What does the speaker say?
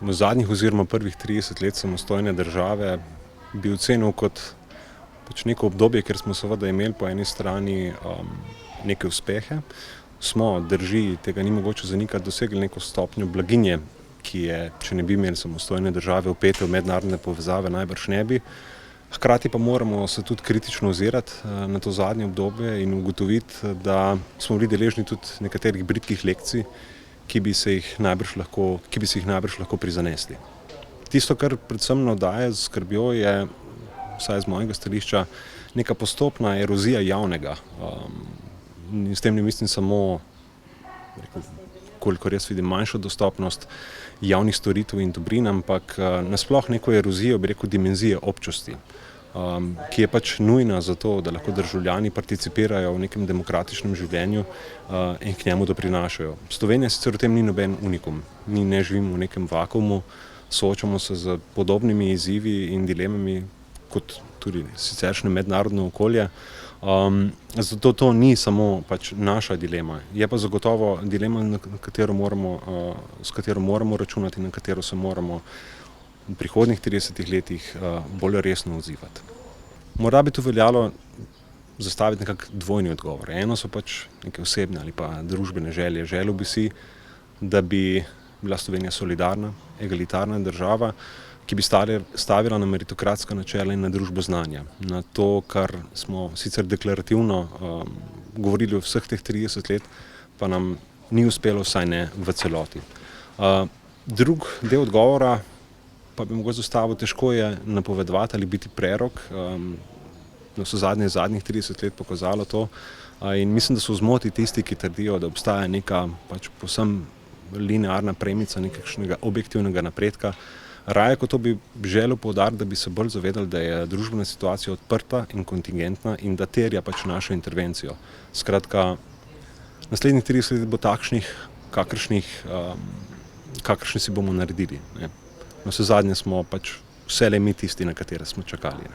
v zadnjih oziroma prvih 30 let samostojne države bi ocenil kot neko obdobje, kjer smo seveda imeli po eni strani neke uspehe. Smo, drži, tega ni mogoče zanikati, dosegli neko stopnjo blaginje, ki je, če ne bi imeli samostojne države, vpete v mednarodne povezave, najbrž ne bi. Hkrati pa moramo se tudi kritično ozirati na to zadnje obdobje in ugotoviti, da smo bili deležni tudi nekaterih bridkih lekcij, ki bi se jih najbrž lahko prizanesli. Tisto, kar predvsem navdaja z skrbjo, je, vsaj z mojega stališča, neka postopna erozija javnega. In s tem ne mislim samo, kolikor jaz vidim, manjšo dostopnost javnih storitev in dobrin, ampak nasploh neko erozijo, dimenzije občosti, ki je nujna za to, da lahko državljani participirajo v nekem demokratičnem življenju in k njemu doprinašajo. Slovenija sicer v tem ni noben unikum. Mi ne živimo v nekem vakuumu, soočamo se z podobnimi izzivi in dilemami kot tudi siceršnje mednarodno okolje. Zato to ni samo naša dilema, je pa zagotovo dilema, s katero moramo računati in na katero se moramo v prihodnjih 30 letih bolj resno odzivati. Morda bi tu veljalo zastaviti nekak dvojni odgovor. Eno so neke osebne ali pa družbene želje. Želel bi si, da bi bila Slovenija solidarna, egalitarna država, ki bi stavila na meritokratska načela in na družbo znanja. Na to, kar smo sicer deklarativno govorili vseh teh 30 let, pa nam ni uspelo, vsaj ne v celoti. Drug del odgovora pa bi mogoče zastavil, težko je napovedovati ali biti prerok. Zadnjih 30 let pokazalo to. In mislim, da so v zmoti tisti, ki trdijo, da obstaja neka povsem linearna premica nekakšnega objektivnega napredka. Raje kot to bi želel poudariti, da bi se bolj zavedali, da je družbena situacija odprta in kontingentna in da terja našo intervencijo. Skratka, naslednjih 30 let bo takšnih, kakršni si bomo naredili. Vsezadnje smo vselej mi tisti, na katere smo čakali.